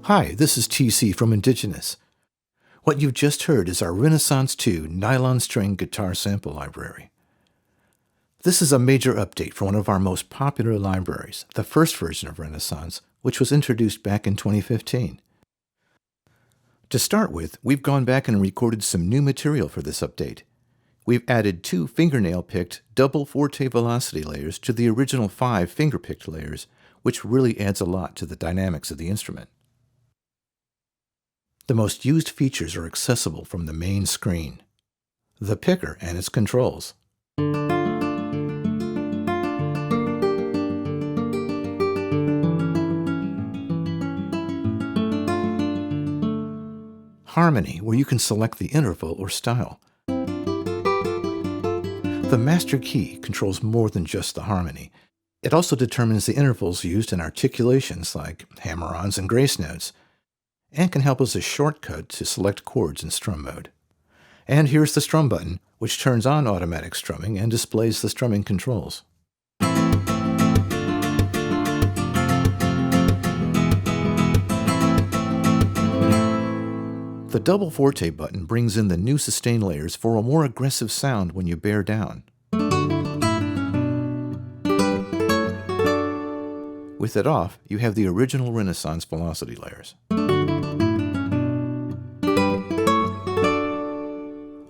Hi, this is TC from Indigenous. What you've just heard is our Renaxxance II nylon string guitar sample library. This is a major update for one of our most popular libraries, the first version of Renaxxance, which was introduced back in 2015. To start with, we've gone back and recorded some new material for this update. We've added 2 fingernail-picked double forte velocity layers to the original 5 finger-picked layers, which really adds a lot to the dynamics of the instrument. The most used features are accessible from the main screen: the picker and its controls, harmony, where you can select the interval or style. The master key controls more than just the harmony. It also determines the intervals used in articulations like hammer-ons and grace notes, and can help as a shortcut to select chords in strum mode. And here's the strum button, which turns on automatic strumming and displays the strumming controls. The double forte button brings in the new sustain layers for a more aggressive sound when you bear down. With it off, you have the original Renaxxance velocity layers.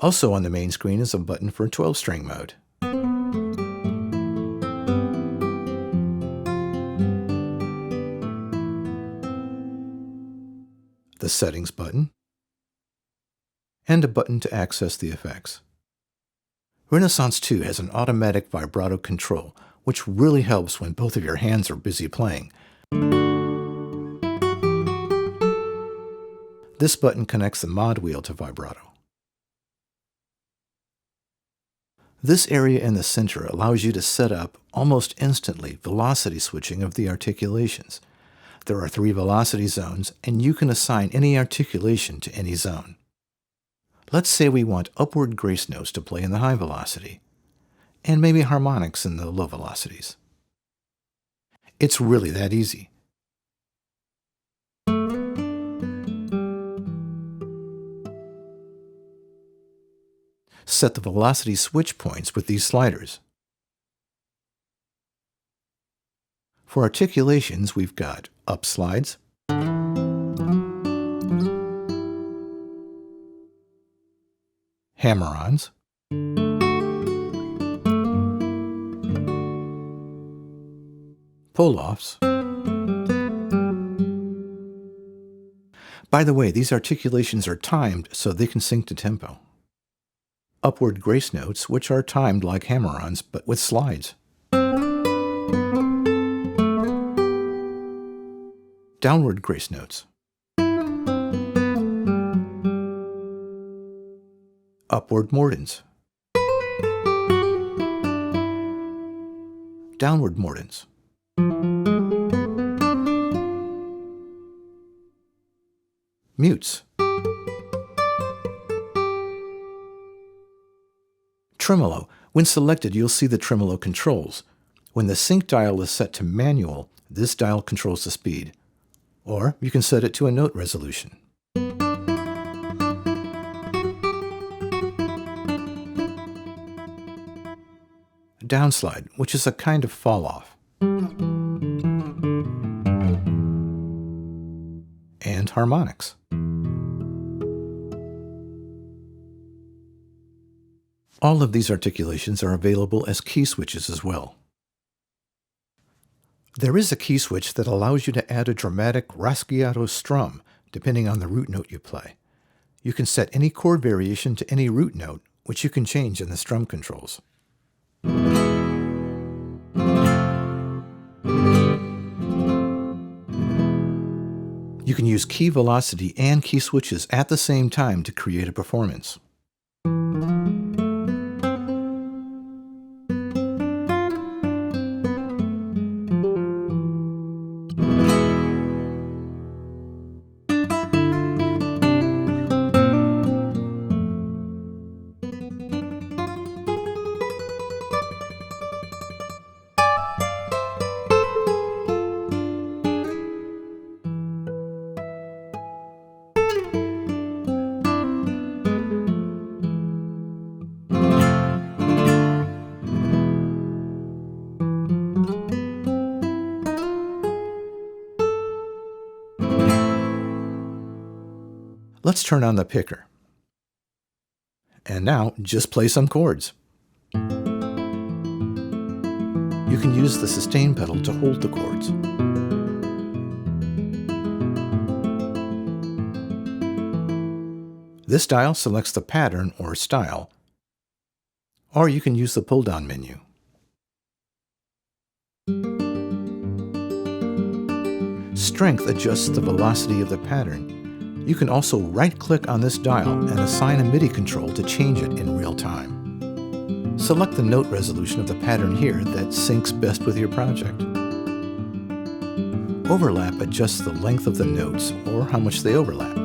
Also on the main screen is a button for 12-string mode. The settings button, and a button to access the effects. Renaxxance II has an automatic vibrato control, which really helps when both of your hands are busy playing. This button connects the mod wheel to vibrato. This area in the center allows you to set up, almost instantly, velocity switching of the articulations. There are 3 velocity zones, and you can assign any articulation to any zone. Let's say we want upward grace notes to play in the high velocity, and maybe harmonics in the low velocities. It's really that easy. Set the velocity switch points with these sliders. For articulations, we've got up slides, hammer-ons, pull-offs. By the way, these articulations are timed so they can sync to tempo. Upward grace notes, which are timed like hammer-ons, but with slides. Downward grace notes. Upward mordents. Downward mordents. Mutes. Tremolo. When selected, you'll see the tremolo controls. When the sync dial is set to manual, this dial controls the speed. Or you can set it to a note resolution. Downslide, which is a kind of fall off. And harmonics. All of these articulations are available as key switches as well. There is a key switch that allows you to add a dramatic raschiato strum, depending on the root note you play. You can set any chord variation to any root note, which you can change in the strum controls. You can use key velocity and key switches at the same time to create a performance. Let's turn on the picker. And now, just play some chords. You can use the sustain pedal to hold the chords. This dial selects the pattern or style, or you can use the pull-down menu. Strength adjusts the velocity of the pattern. You can also right-click on this dial and assign a MIDI control to change it in real time. Select the note resolution of the pattern here that syncs best with your project. Overlap adjusts the length of the notes or how much they overlap.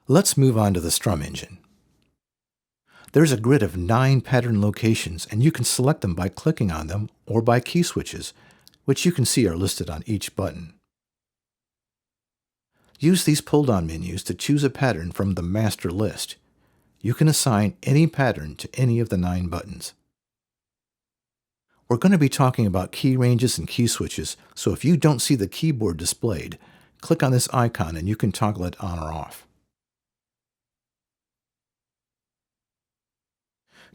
Let's move on to the Strum engine. There's a grid of 9 pattern locations, and you can select them by clicking on them or by key switches, which you can see are listed on each button. Use these pull-down menus to choose a pattern from the master list. You can assign any pattern to any of the 9 buttons. We're going to be talking about key ranges and key switches, so if you don't see the keyboard displayed, click on this icon and you can toggle it on or off.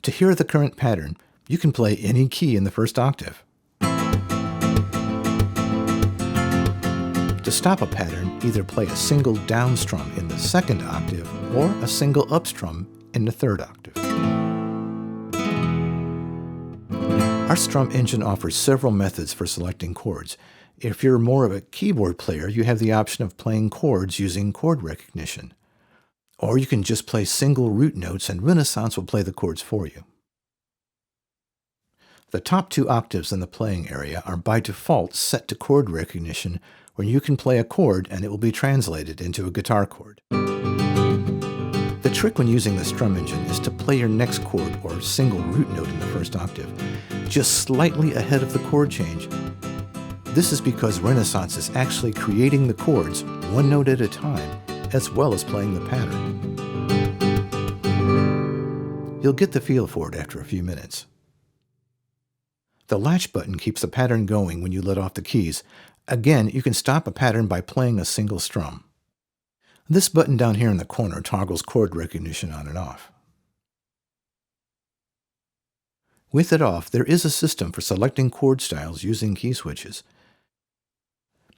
To hear the current pattern, you can play any key in the first octave. To stop a pattern, either play a single down strum in the second octave or a single up strum in the third octave. Our Strum engine offers several methods for selecting chords. If you're more of a keyboard player, you have the option of playing chords using chord recognition. Or you can just play single root notes and Renaxxance will play the chords for you. The top 2 octaves in the playing area are by default set to chord recognition, where you can play a chord and it will be translated into a guitar chord. The trick when using the Strum engine is to play your next chord or single root note in the first octave just slightly ahead of the chord change. This is because Renaxxance is actually creating the chords one note at a time, as well as playing the pattern. You'll get the feel for it after a few minutes. The latch button keeps the pattern going when you let off the keys. Again, you can stop a pattern by playing a single strum. This button down here in the corner toggles chord recognition on and off. With it off, there is a system for selecting chord styles using key switches.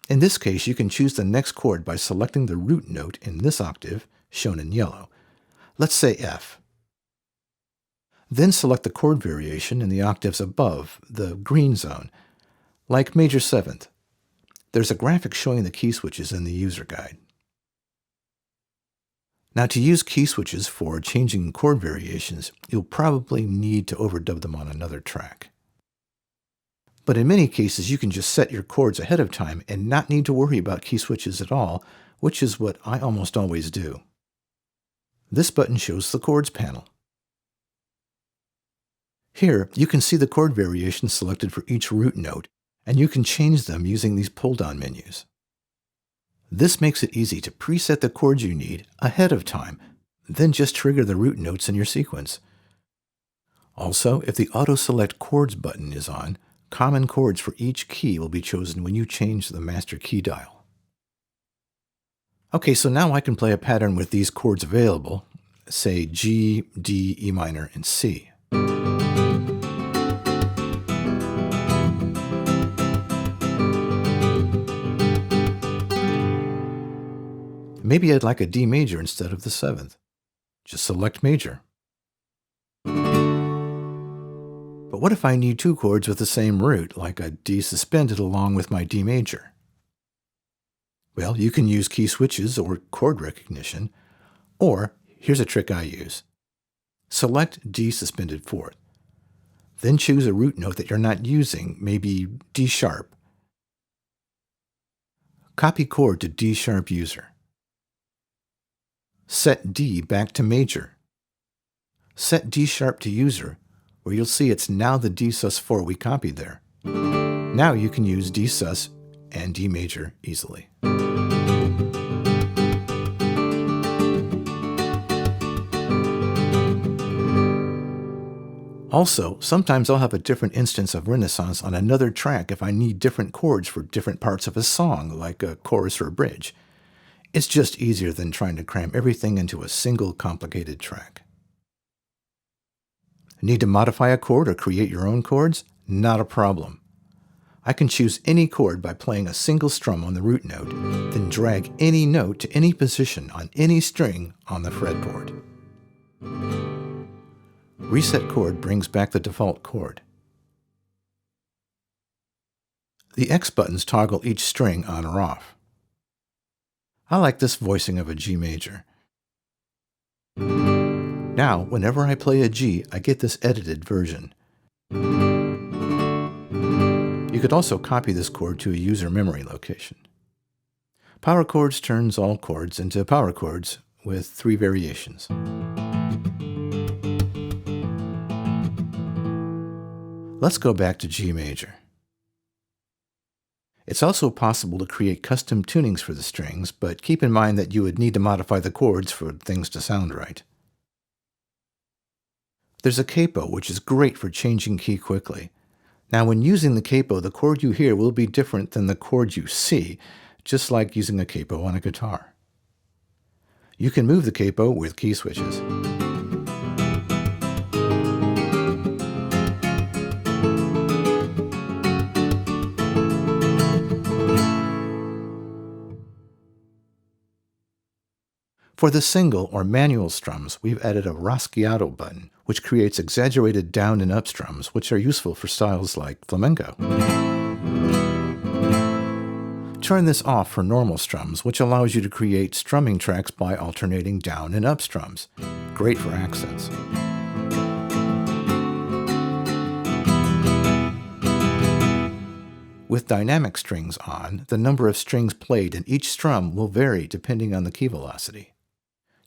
In this case, you can choose the next chord by selecting the root note in this octave, shown in yellow. Let's say F. Then select the chord variation in the octaves above, the green zone, like major 7th. There's a graphic showing the key switches in the user guide. Now, to use key switches for changing chord variations, you'll probably need to overdub them on another track. But in many cases, you can just set your chords ahead of time and not need to worry about key switches at all, which is what I almost always do. This button shows the Chords panel. Here, you can see the chord variations selected for each root note, and you can change them using these pull-down menus. This makes it easy to preset the chords you need ahead of time, then just trigger the root notes in your sequence. Also, if the Auto Select Chords button is on, common chords for each key will be chosen when you change the master key dial. Okay, so now I can play a pattern with these chords available, say G, D, E minor, and C. Maybe I'd like a D major instead of the 7th. Just select major. But what if I need 2 chords with the same root, like a D suspended along with my D major? Well, you can use key switches or chord recognition, or here's a trick I use. Select D suspended 4th. Then choose a root note that you're not using, maybe D sharp. Copy chord to D sharp user. Set D back to major. Set D sharp to user, where you'll see it's now the D sus4 we copied there. Now you can use D sus and D major easily. Also, sometimes I'll have a different instance of Renaxxance on another track if I need different chords for different parts of a song, like a chorus or a bridge. It's just easier than trying to cram everything into a single complicated track. Need to modify a chord or create your own chords? Not a problem. I can choose any chord by playing a single strum on the root note, then drag any note to any position on any string on the fretboard. Reset chord brings back the default chord. The X buttons toggle each string on or off. I like this voicing of a G major. Now, whenever I play a G, I get this edited version. You could also copy this chord to a user memory location. Power chords turns all chords into power chords with 3 variations. Let's go back to G major. It's also possible to create custom tunings for the strings, but keep in mind that you would need to modify the chords for things to sound right. There's a capo, which is great for changing key quickly. Now, when using the capo, the chord you hear will be different than the chord you see, just like using a capo on a guitar. You can move the capo with key switches. For the single or manual strums, we've added a rasgueado button, which creates exaggerated down and up strums, which are useful for styles like flamenco. Turn this off for normal strums, which allows you to create strumming tracks by alternating down and up strums. Great for accents. With dynamic strings on, the number of strings played in each strum will vary depending on the key velocity.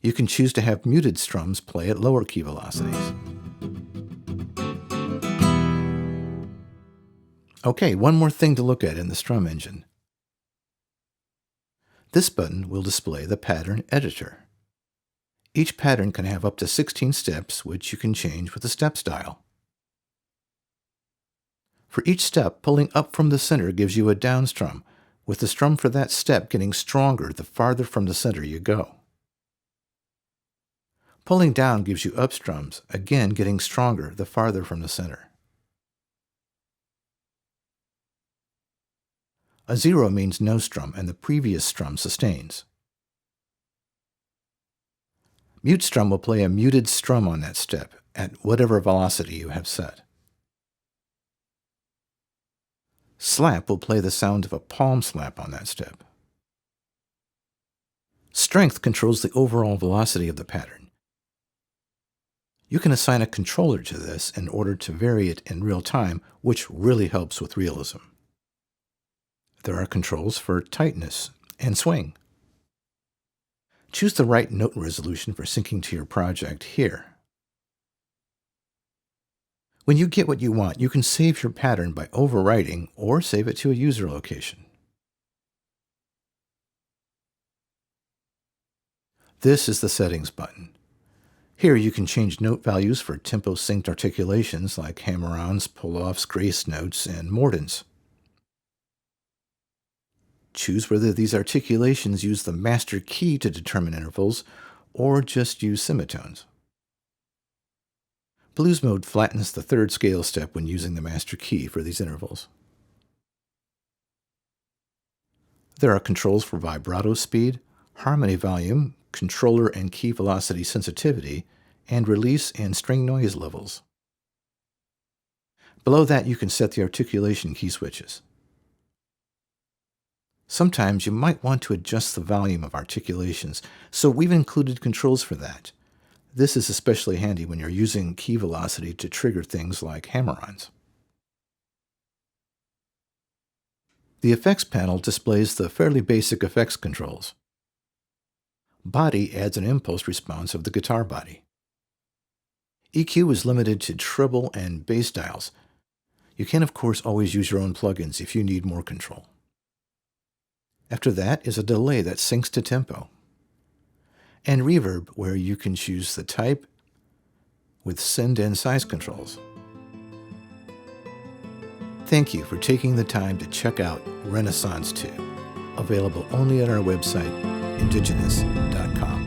You can choose to have muted strums play at lower key velocities. Okay, one more thing to look at in the Strum engine. This button will display the pattern editor. Each pattern can have up to 16 steps, which you can change with the step style. For each step, pulling up from the center gives you a down strum, with the strum for that step getting stronger the farther from the center you go. Pulling down gives you up strums, again getting stronger the farther from the center. A 0 means no strum, and the previous strum sustains. Mute strum will play a muted strum on that step, at whatever velocity you have set. Slap will play the sound of a palm slap on that step. Strength controls the overall velocity of the pattern. You can assign a controller to this in order to vary it in real time, which really helps with realism. There are controls for tightness and swing. Choose the right note resolution for syncing to your project here. When you get what you want, you can save your pattern by overwriting or save it to a user location. This is the Settings button. Here you can change note values for tempo-synced articulations like hammer-ons, pull-offs, grace notes, and mordents. Choose whether these articulations use the master key to determine intervals or just use semitones. Blues mode flattens the third scale step when using the master key for these intervals. There are controls for vibrato speed, harmony volume, controller and key velocity sensitivity, and release and string noise levels. Below that, you can set the articulation key switches. Sometimes you might want to adjust the volume of articulations, so we've included controls for that. This is especially handy when you're using key velocity to trigger things like hammer-ons. The Effects panel displays the fairly basic effects controls. Body adds an impulse response of the guitar body. EQ is limited to treble and bass dials. You can, of course, always use your own plugins if you need more control. After that is a delay that syncs to tempo. And reverb, where you can choose the type with send and size controls. thank you for taking the time to check out Renaxxance II, available only at our website, indigenous.com.